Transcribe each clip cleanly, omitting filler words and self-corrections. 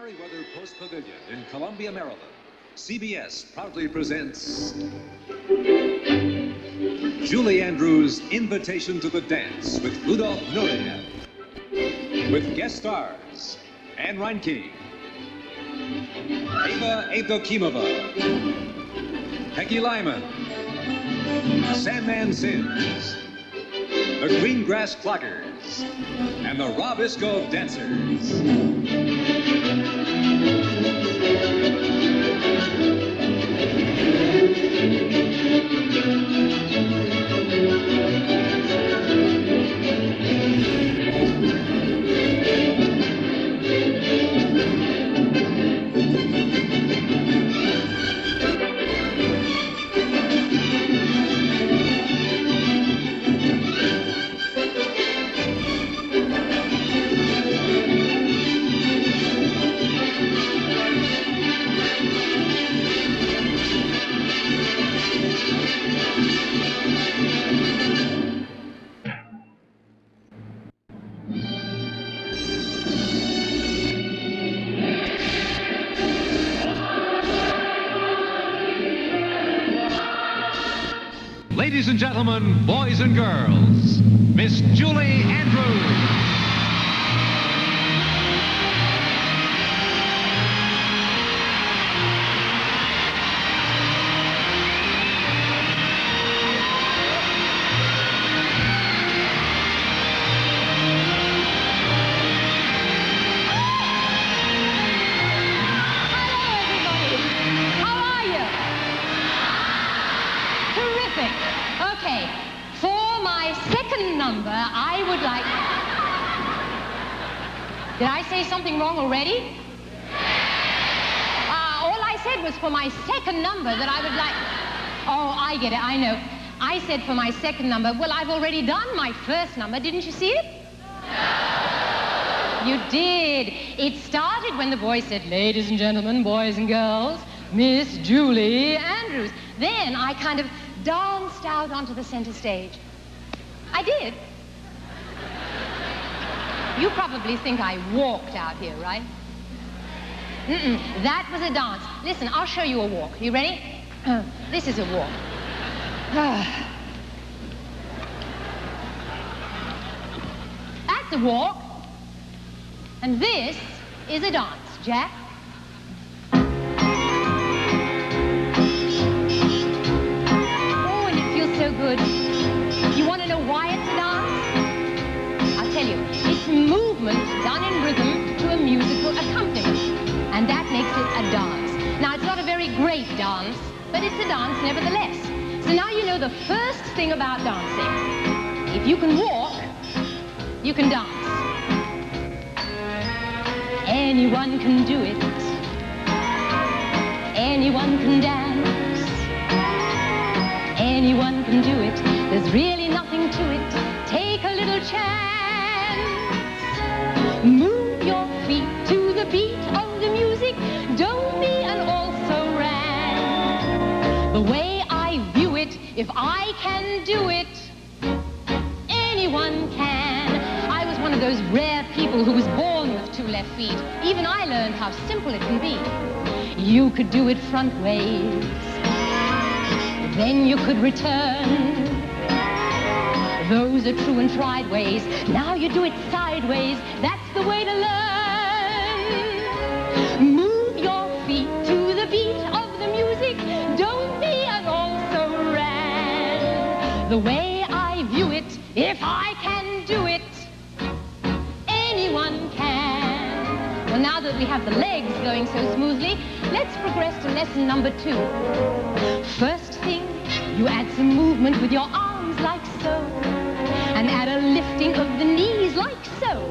Merriweather Post Pavilion in Columbia, Maryland, CBS proudly presents Julie Andrews' Invitation to the Dance with Rudolf Nureyev, with guest stars Anne Reinking, Ava Evdokimova, Peggy Lyman, Sandman Sims, the Greengrass Clockers, and the Rob Isco Dancers. Ladies and gentlemen, boys and girls, Miss Julie Andrews. Okay, for my second number, I would like... Did I say something wrong already? All I said was for my second number that I would like... Oh, I get it, I know. I said for my second number. Well, I've already done my first number. Didn't you see it? You did. It started when the voice said, "Ladies and gentlemen, boys and girls, Miss Julie Andrews." Then I kind of danced out onto the center stage. I did. You probably think I walked out here, right? That was a dance. Listen, I'll show you a walk. You ready? This is a walk. That's a walk. And this is a dance, Jack. So good. You want to know why it's a dance? I'll tell you. It's movement done in rhythm to a musical accompaniment. And that makes it a dance. Now, it's not a very great dance, but it's a dance nevertheless. So now you know the first thing about dancing. If you can walk, you can dance. Anyone can do it. Anyone can dance. Anyone can do it. There's really nothing to it. Take a little chance. Move your feet to the beat of the music. Don't be an also-ran. The way I view it, if I can do it, anyone can. I was one of those rare people who was born with two left feet. Even I learned how simple it can be. You could do it front ways. Then you could return. Those are true and tried ways. Now you do it sideways. That's the way to learn. Move your feet to the beat of the music. Don't be an also-ran. The way I view it, if I can do it, anyone can. Well, now that we have the legs going so smoothly, let's progress to lesson number 2. First thing, you add some movement with your arms like so, and add a lifting of the knees like so.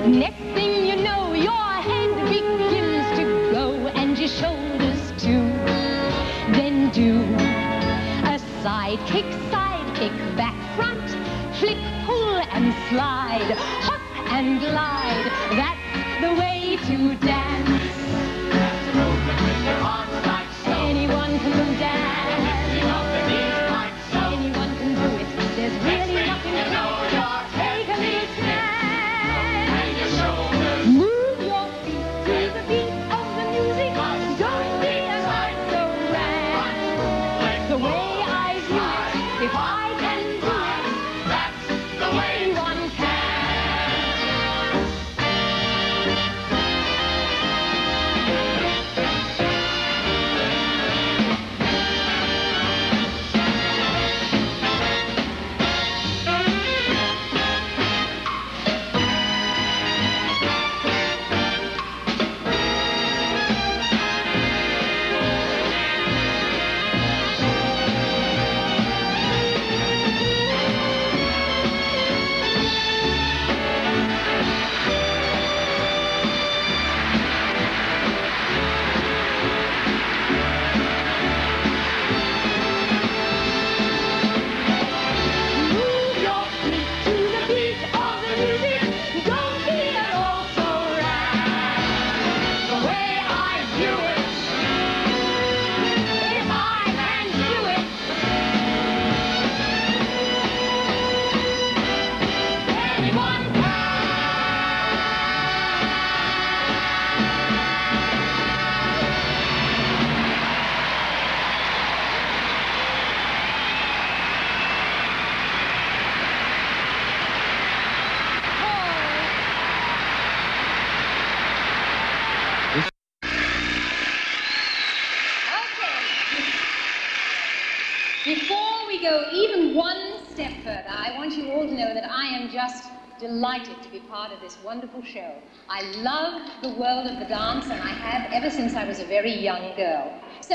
Next thing you know, your head begins to go, and your shoulders too. Then do a side kick, back, front, flick, pull, and slide, hop and glide. That's the way to dance. Anyone can dance. Anyone can do it. There's really nothing to it. Take a little chance. Move your feet want you all to know that I am just delighted to be part of this wonderful show. I love the world of the dance, and I have ever since I was a very young girl. So,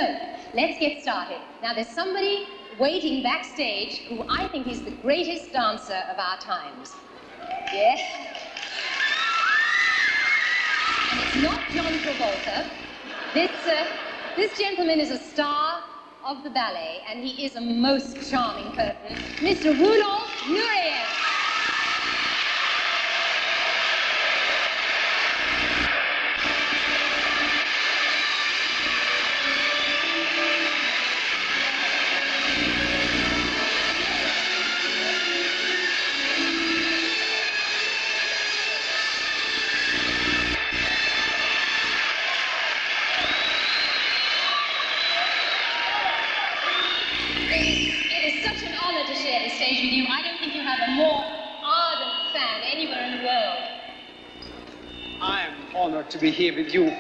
let's get started. Now, there's somebody waiting backstage who I think is the greatest dancer of our times. Yes? And it's not John Travolta. This gentleman is a star of the ballet, and he is a most charming person, Mr. Rudolf Nureyev. With you. I don't think you have a more ardent fan anywhere in the world. I am honored to be here with you.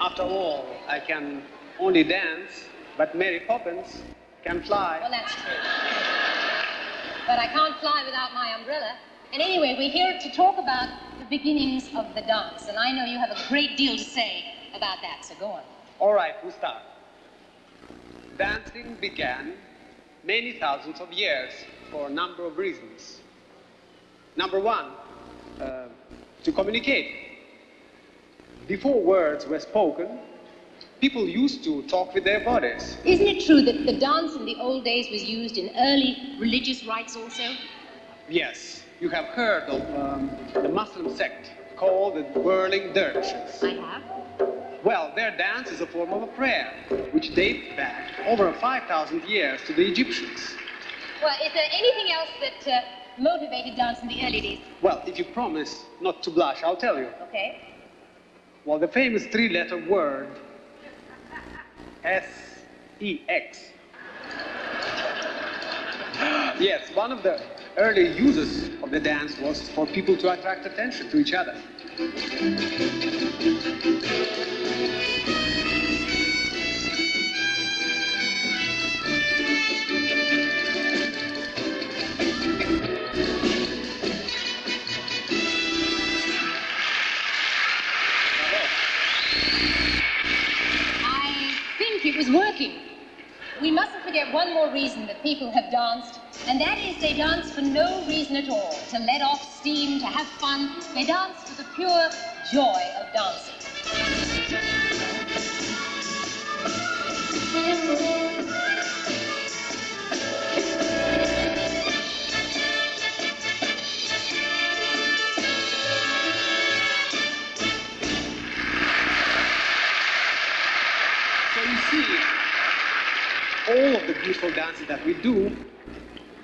After all, I can only dance, but Mary Poppins can fly. Well, that's true. But I can't fly without my umbrella. And anyway, we're here to talk about the beginnings of the dance, and I know you have a great deal to say about that, so go on. All right, we'll start. Dancing began many thousands of years for a number of reasons. Number one, to communicate. Before words were spoken, people used to talk with their bodies. Isn't it true that the dance in the old days was used in early religious rites also? Yes, you have heard of the Muslim sect called the whirling dervishes. I have. Well, their dance is a form of a prayer, which dates back over 5,000 years to the Egyptians. Well, is there anything else that motivated dance in the early days? Well, if you promise not to blush, I'll tell you. Okay. Well, the famous three-letter word, S-E-X. Yes, one of the early uses of the dance was for people to attract attention to each other. It was working. We mustn't forget one more reason that people have danced, and that is they dance for no reason at all, to let off steam, to have fun. They dance for the pure joy of dancing. All of the beautiful dances that we do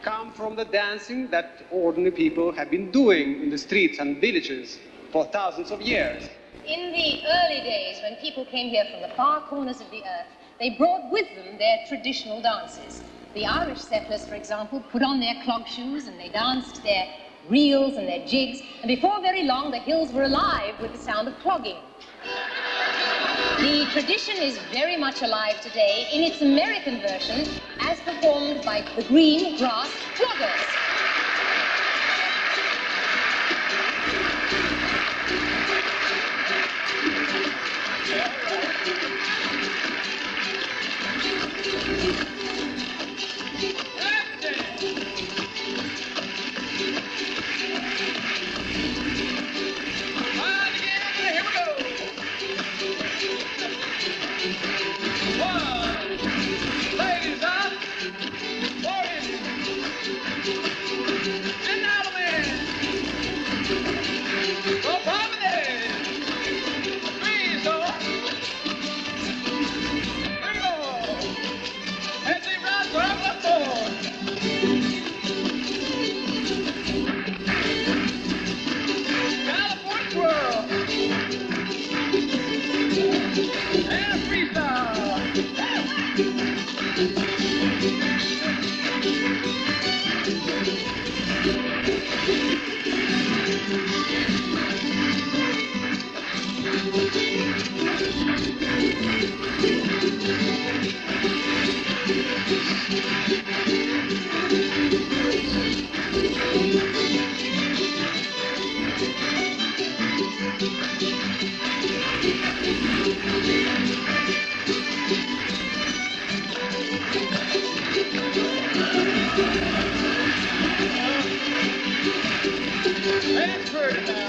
come from the dancing that ordinary people have been doing in the streets and villages for thousands of years. In the early days, when people came here from the far corners of the earth, they brought with them their traditional dances. The Irish settlers, for example, put on their clog shoes and they danced their reels and their jigs, and before very long the hills were alive with the sound of clogging. The tradition is very much alive today in its American version as performed by the Green Grass Cloggers. Ladies up, 40. That's heard it now.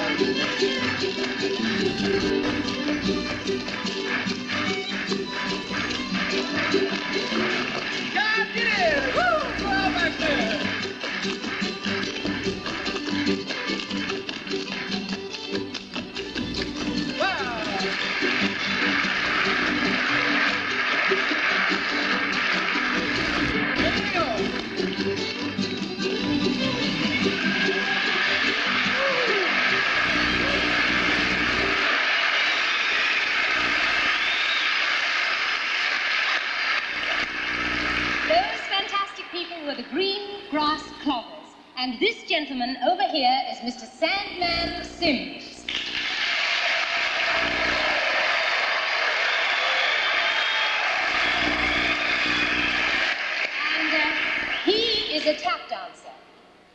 God, get in! Woo! Go out back there! Wow! There you go! Those fantastic people were the green grass cloggers. And this gentleman over here is Mr. Sandman Sims. And he is a tap dancer.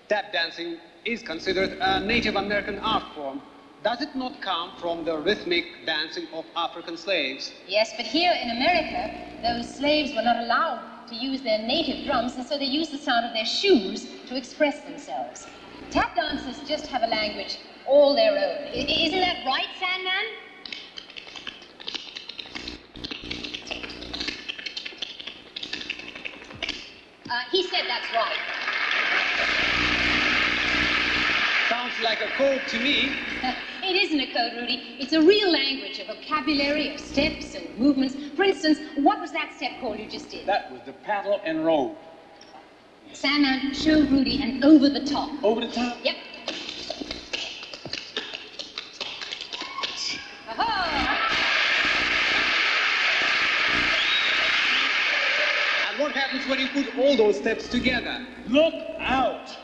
Tap dancing is considered a Native American art form. Does it not come from the rhythmic dancing of African slaves? Yes, but here in America, those slaves were not allowed to use their native drums, and so they used the sound of their shoes to express themselves. Tap dancers just have a language all their own. Isn't that right, Sandman? He said that's right. Sounds like a code to me. It isn't a code, Rudy. It's a real language, a vocabulary of steps and movements. For instance, what was that step called you just did? That was the paddle and roll. Sandman, show Rudy an over the top. Over the top? Yep. Aha! And what happens when you put all those steps together? Look out!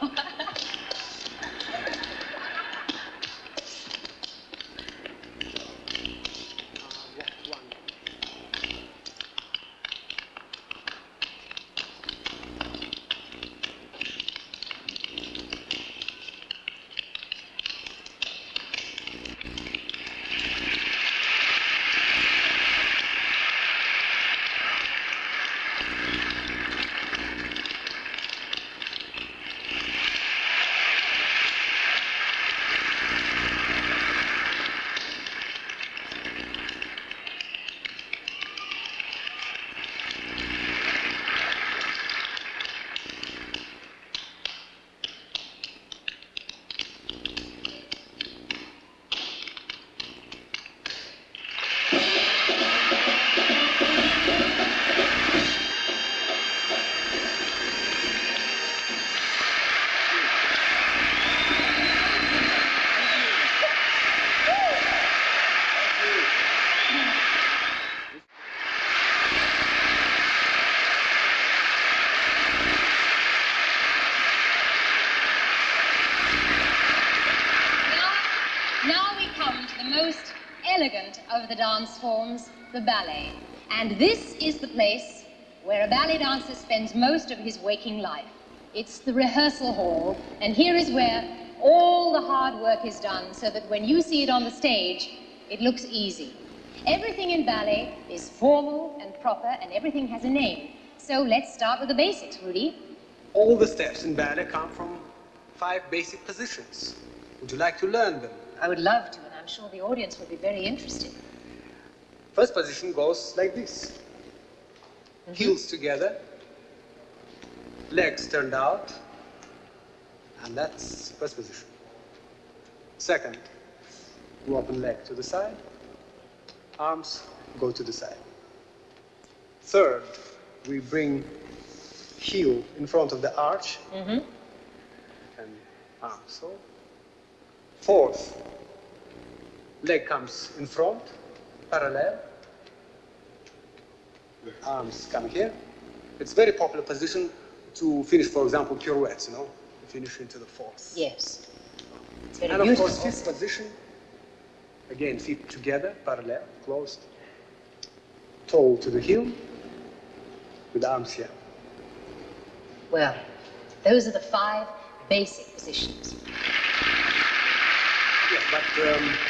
Now we come to the most elegant of the dance forms, the ballet. And this is the place where a ballet dancer spends most of his waking life. It's the rehearsal hall, and here is where all the hard work is done so that when you see it on the stage, it looks easy. Everything in ballet is formal and proper, and everything has a name. So let's start with the basics, Rudy. All the steps in ballet come from 5 basic positions. Would you like to learn them? I would love to, and I'm sure the audience will be very interested. First position goes like this. Heels together, legs turned out, and that's first position. Second, you open leg to the side, arms go to the side. Third, we bring heel in front of the arch, and arms so. Fourth, leg comes in front, parallel. The arms come here. It's a very popular position to finish, for example, pirouettes, you know, finish into the fourth. Yes. It's very And of beautiful. course, fifth position, again, feet together, parallel, closed. Toe to the heel, with arms here. Well, those are the 5 basic positions. Yes, but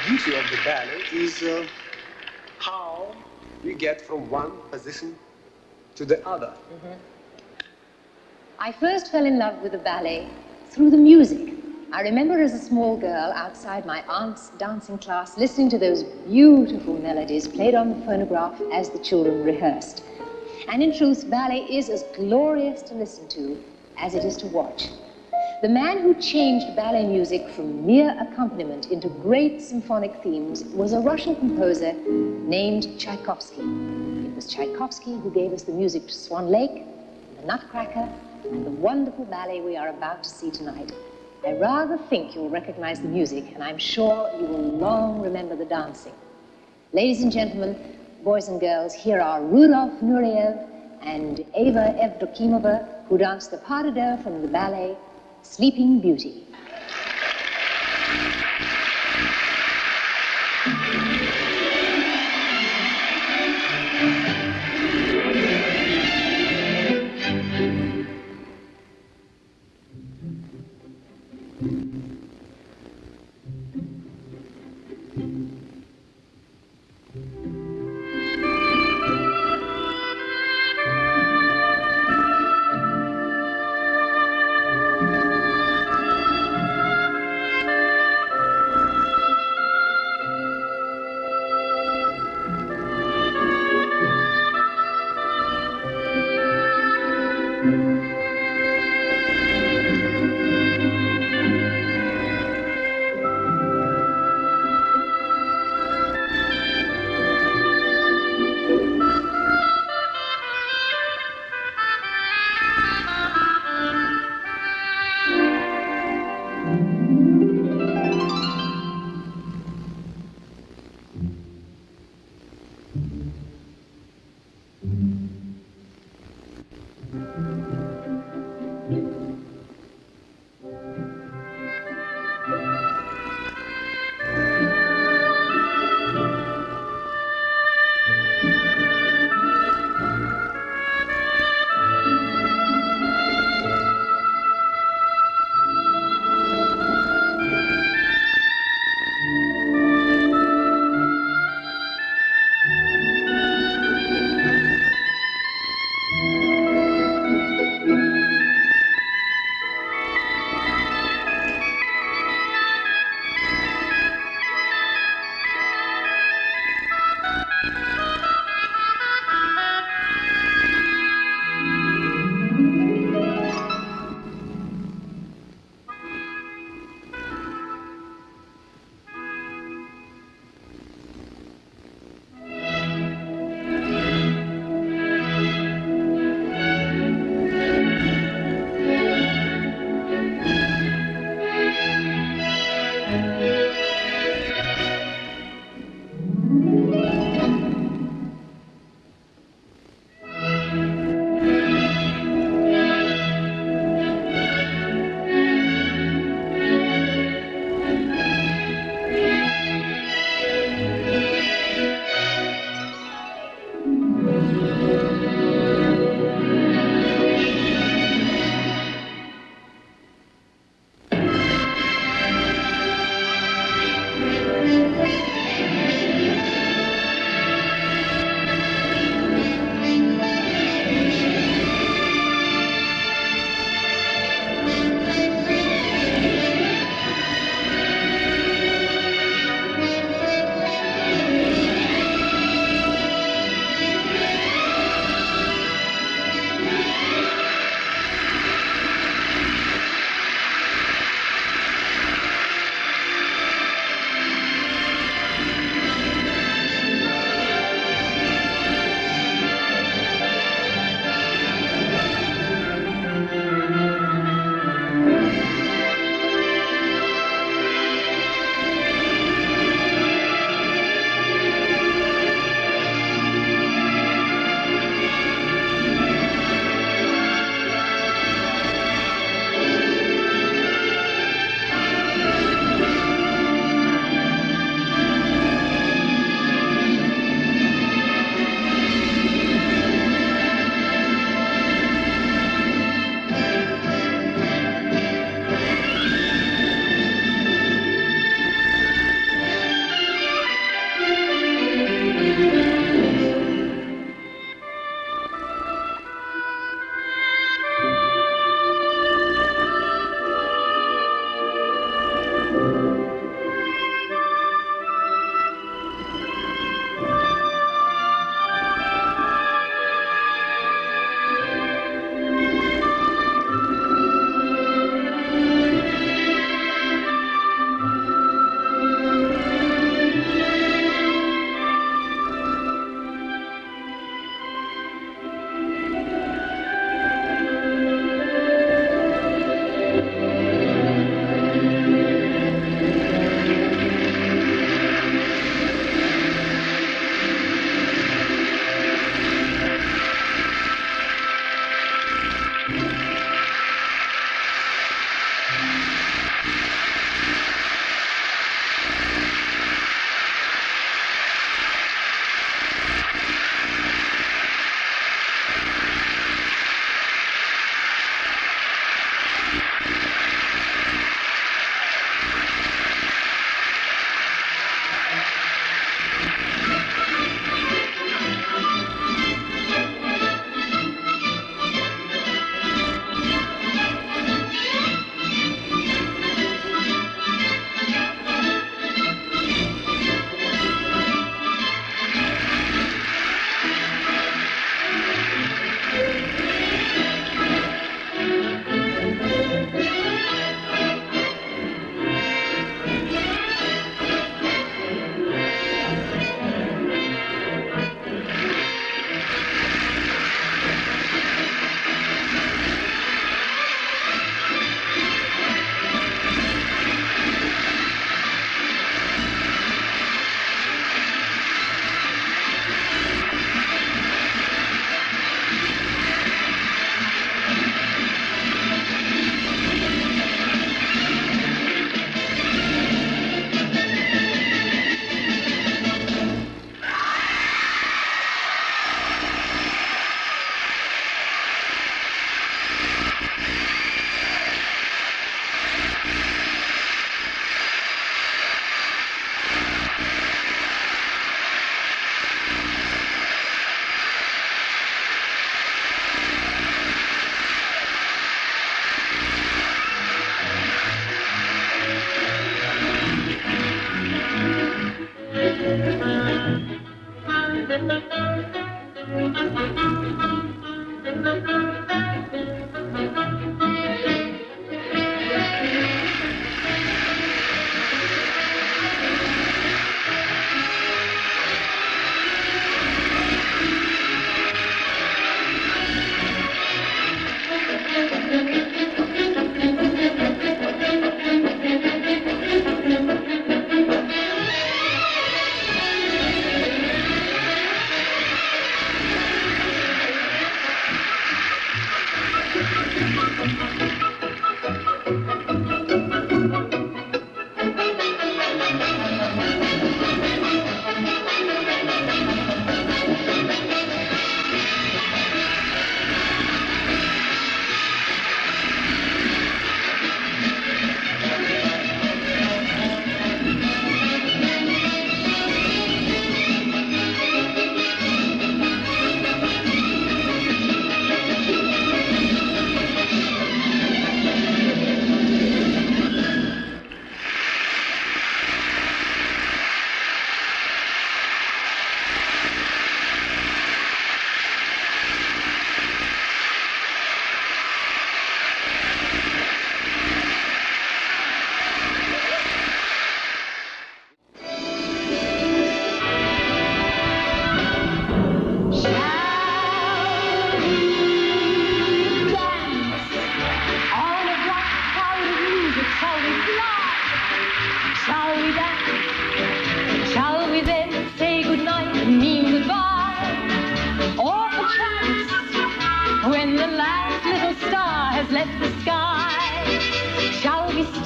beauty of the ballet is how we get from one position to the other. I first fell in love with the ballet through the music. I remember as a small girl outside my aunt's dancing class listening to those beautiful melodies played on the phonograph as the children rehearsed. And in truth, ballet is as glorious to listen to as it is to watch. The man who changed ballet music from mere accompaniment into great symphonic themes was a Russian composer named Tchaikovsky. It was Tchaikovsky who gave us the music to Swan Lake, the Nutcracker, and the wonderful ballet we are about to see tonight. I rather think you'll recognize the music, and I'm sure you will long remember the dancing. Ladies and gentlemen, boys and girls, here are Rudolf Nureyev and Eva Evdokimova, who danced the pas de deux from the ballet Sleeping Beauty.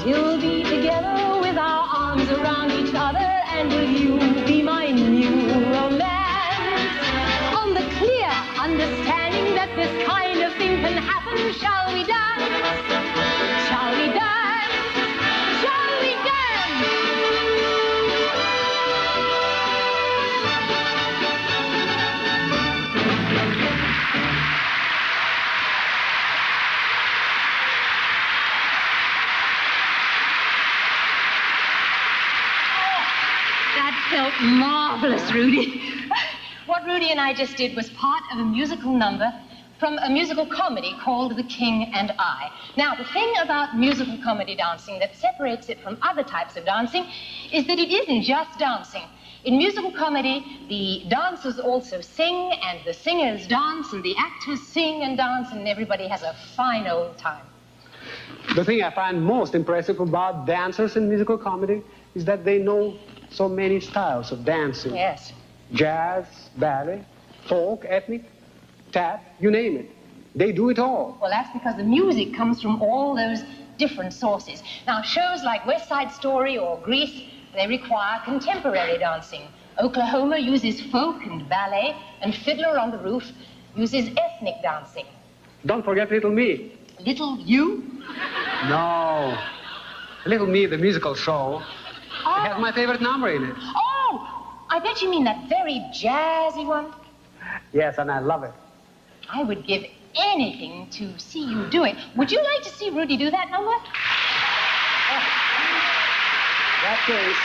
We'll be together with our arms around each other, and will you be my new romance? On the clear understanding that this kind of thing can happen, shall we dance? Shall we dance? Shall we dance? That felt marvelous, Rudy. What Rudy and I just did was part of a musical number from a musical comedy called The King and I. Now, the thing about musical comedy dancing that separates it from other types of dancing is that it isn't just dancing. In musical comedy, the dancers also sing, and the singers dance, and the actors sing and dance, and everybody has a fine old time. The thing I find most impressive about dancers in musical comedy is that they know so many styles of dancing. Yes. Jazz, ballet, folk, ethnic, tap, you name it. They do it all. Well, that's because the music comes from all those different sources. Now, shows like West Side Story or Grease, they require contemporary dancing. Oklahoma uses folk and ballet, and Fiddler on the Roof uses ethnic dancing. Don't forget Little Me. Little You? No. Little Me, the musical show, has my favorite number in it. Oh, I bet you mean that very jazzy one. Yes, and I love it. I would give anything to see you do it. Would you like to see Rudy do that number? In that case,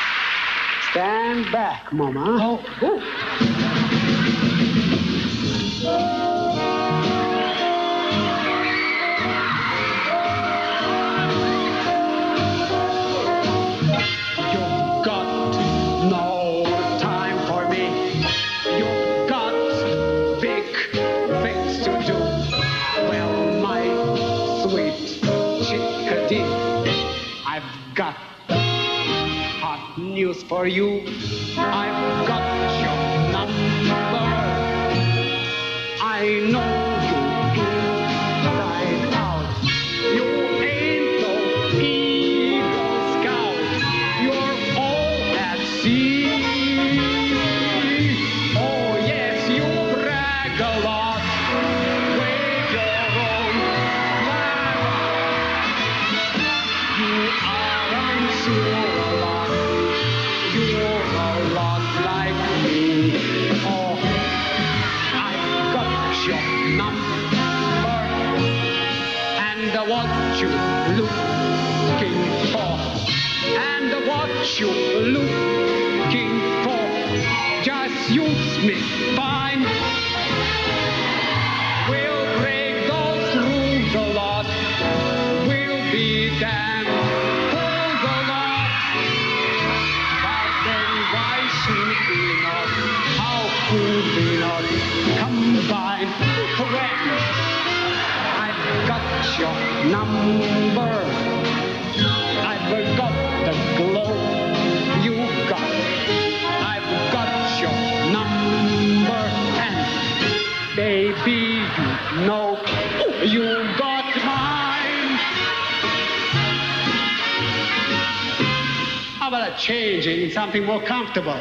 stand back, Mama. You've got no time for me. You've got big things to do. Well, my sweet chickadee, I've got hot news for you. I've got your number. I know you inside out. You ain't no Eagle Scout. You're all at sea. Oh, yes, you brag a lot. Wave your own flag. You are, I'm sure, a lot. You're a lot like me. suits me fine. We'll break those rules a lot. We'll be damn fools a lot. But then why should we not? How could we not combine? When I've got your number, I've got the glow you got. I've got your number, and baby, you know you got mine. How about a change in something more comfortable?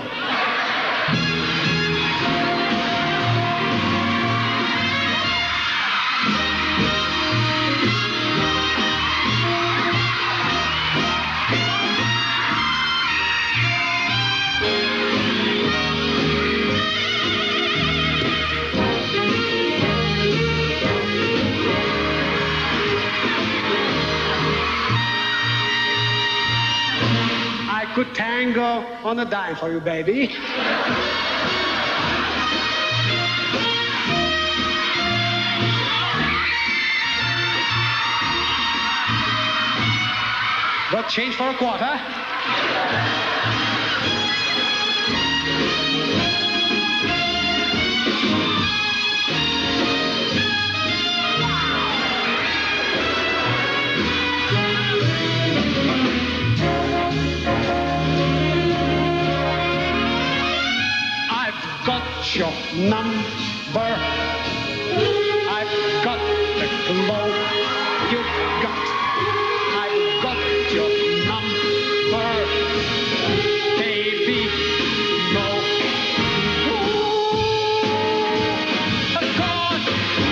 I could tango on a dime for you, baby. Got change for a quarter? Got your number. I've got the glow you've got. I've got your number, baby. No, ooh, got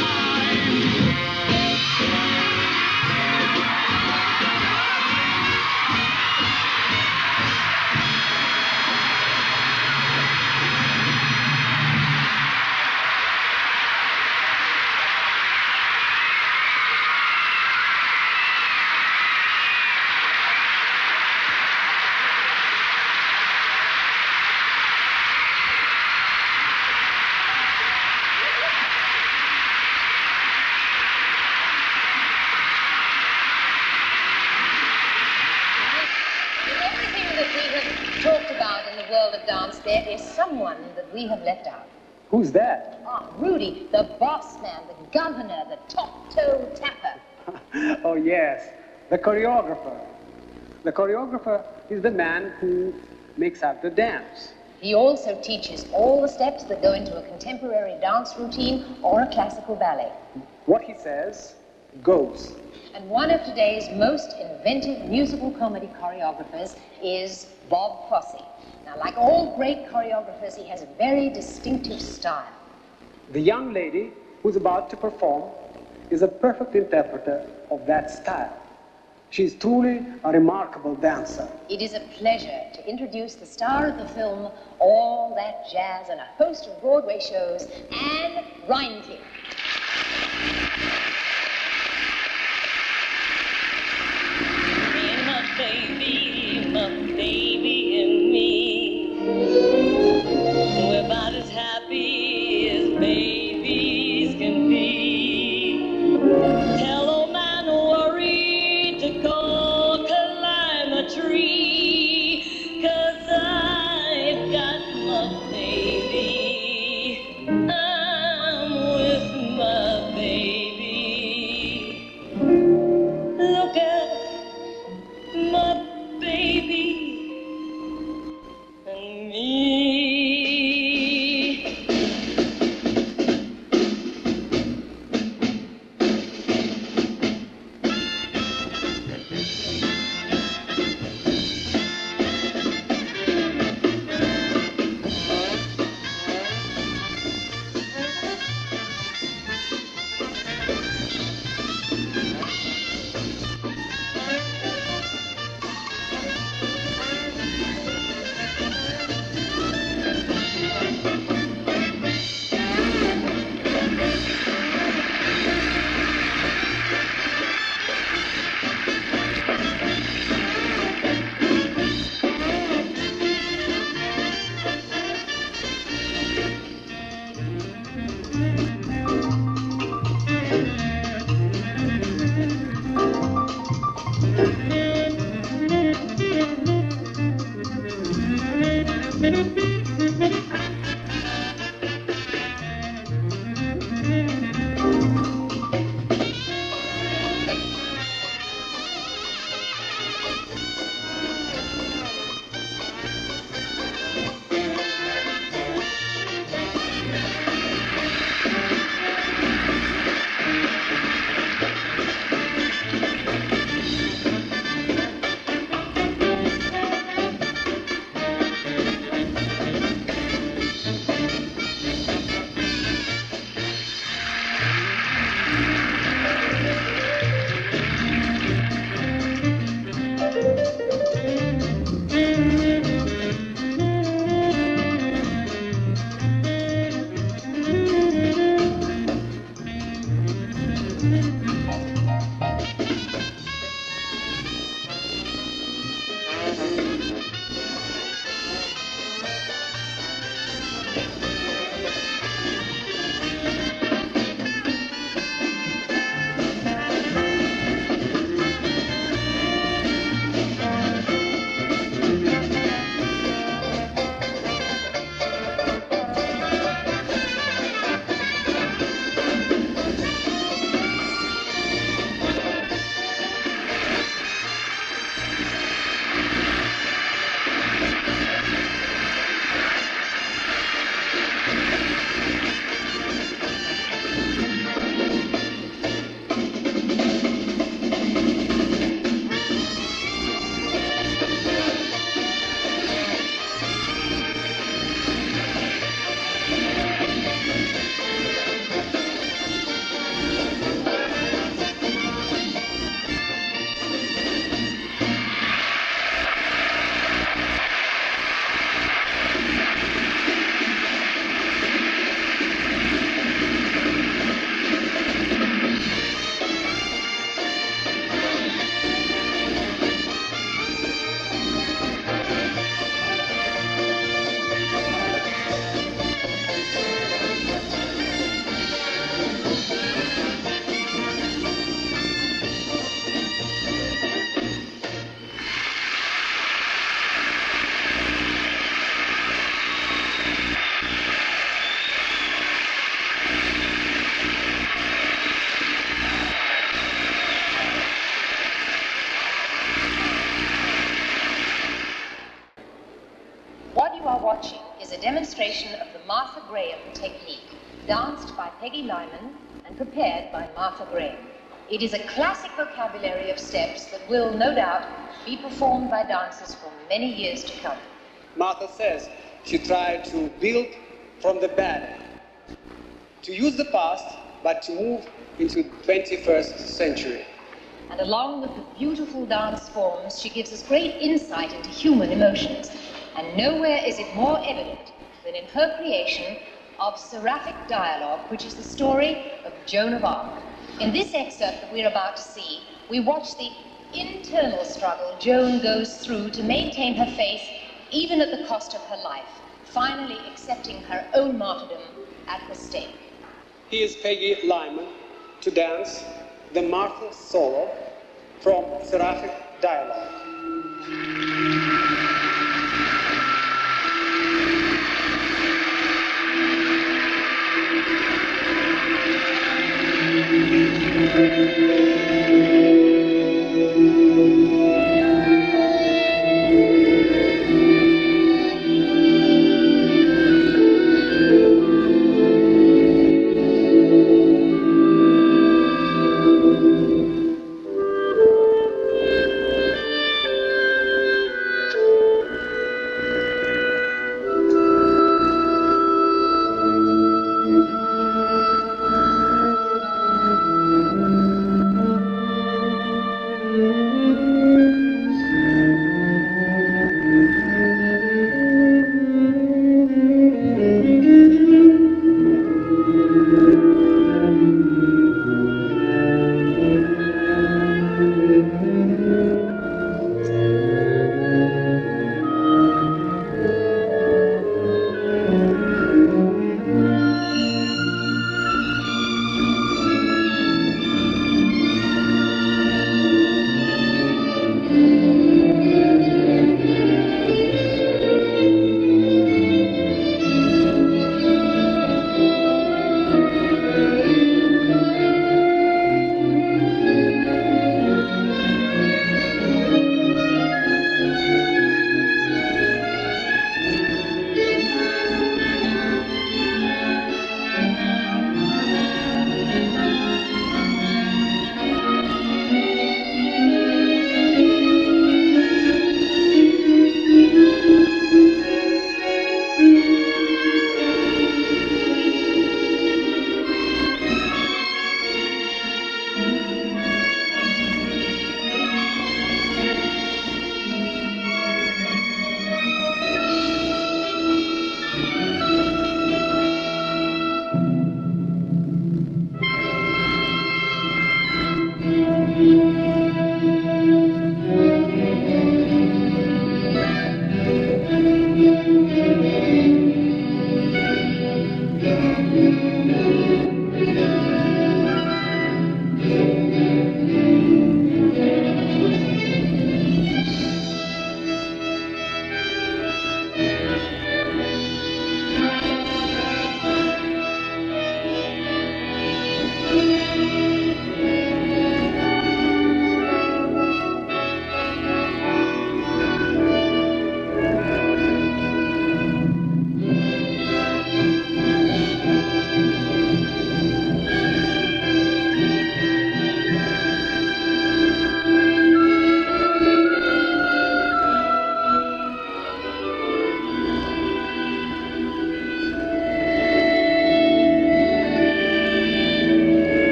mine. Talked about in the world of dance, there is someone that we have left out. Who's that? Ah, Rudy, the boss man, the governor, the top-toe tapper. Oh, yes, the choreographer. The choreographer is the man who makes up the dance. He also teaches all the steps that go into a contemporary dance routine or a classical ballet. What he says goes. And one of today's most inventive musical comedy choreographers is Bob Fosse. Now, like all great choreographers, he has a very distinctive style. The young lady who's about to perform is a perfect interpreter of that style. She's truly a remarkable dancer. It is a pleasure to introduce the star of the film All That Jazz and a host of Broadway shows, Anne Reinking. My baby and me, we're about as happy as babies can be. Tell old man worry to go climb a tree, 'cause I've got my baby. I'm with my baby. Look at my baby and me. of the Martha Graham technique, danced by Peggy Lyman and prepared by Martha Graham. It is a classic vocabulary of steps that will, no doubt, be performed by dancers for many years to come. Martha says she tried to build from the bad, to use the past, but to move into the 21st century. And along with the beautiful dance forms, she gives us great insight into human emotions. And nowhere is it more evident than in her creation of Seraphic Dialogue, which is the story of Joan of Arc. In this excerpt that we're about to see, we watch the internal struggle Joan goes through to maintain her faith, even at the cost of her life, finally accepting her own martyrdom at the stake. Here's Peggy Lyman to dance the Martha solo from Seraphic Dialogue.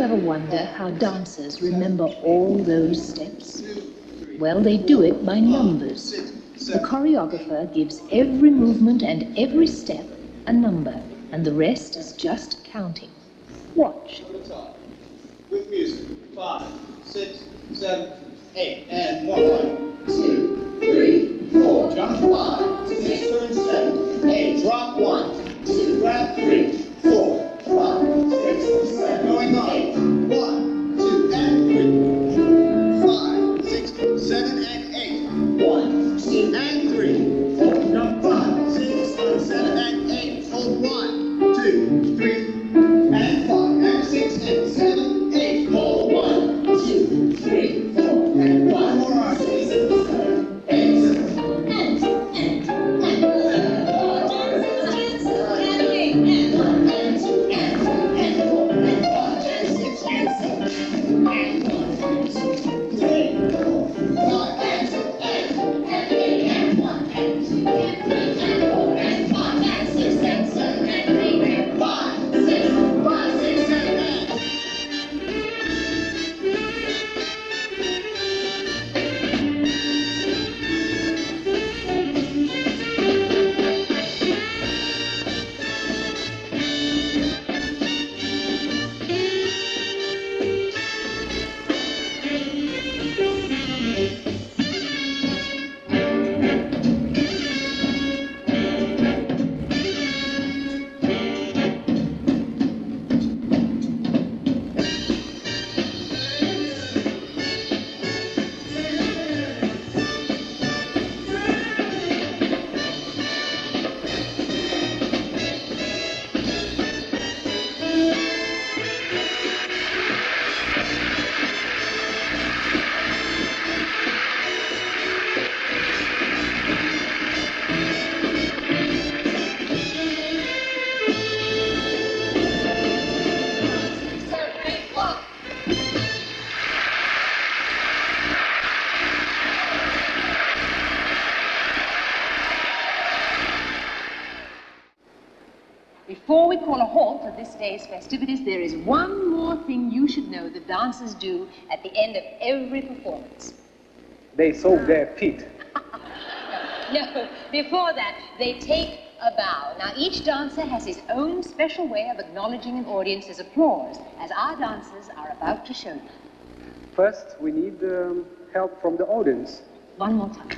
ever wonder how dancers remember all those steps? Well, they do it by numbers. The choreographer gives every movement and every step a number, and the rest is just counting. Watch. With music. 5, 6, 7, 8, and 1, 2, 3, 4. Jump 5, 6, turn 7, 8. Drop 1, 2, grab 3, 4, 5, 6, 7. Going on. 1, 2, and 3. 5, 6, 7, and 8. 1, 2, and 3, 4. Jump 5, 6, 7, and 8. Hold 1, 2, 3, and 5, and 6, and 7, 8. Hold 1, 2, 3, 4, and 5, 6, 7, 8. Before we call a halt to this day's festivities, there is one more thing you should know the dancers do at the end of every performance. They soak their feet. No, before that, they take a bow. Now, each dancer has his own special way of acknowledging an audience's applause, as our dancers are about to show you. First, we need help from the audience. One more time.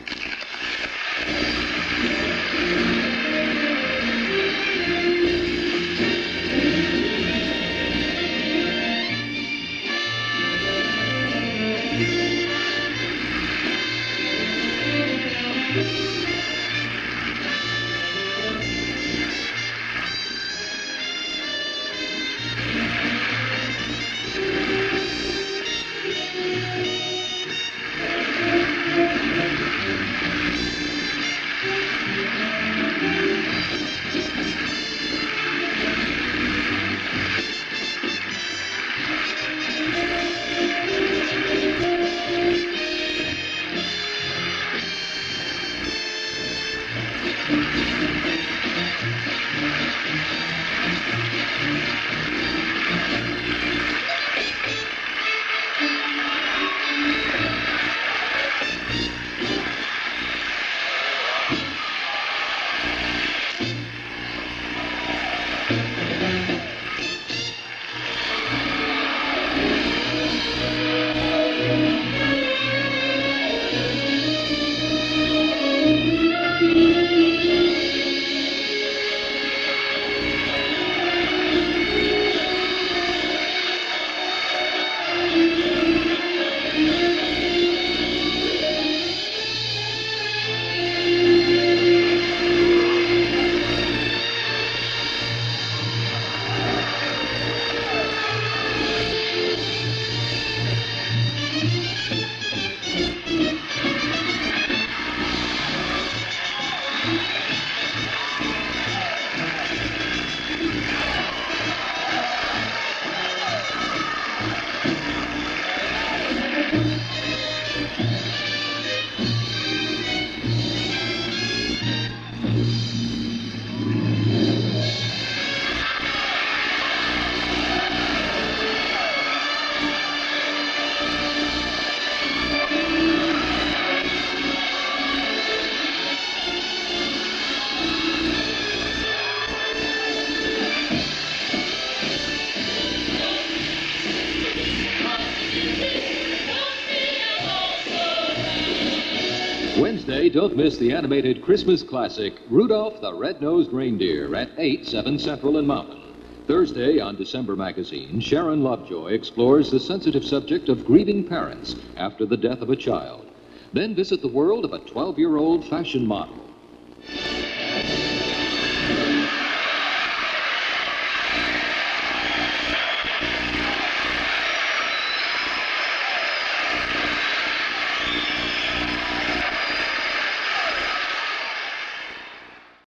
don't miss the animated Christmas classic, Rudolph the Red-Nosed Reindeer, at 8, 7 Central and Mountain. Thursday on December Magazine, Sharon Lovejoy explores the sensitive subject of grieving parents after the death of a child. Then visit the world of a 12-year-old fashion model.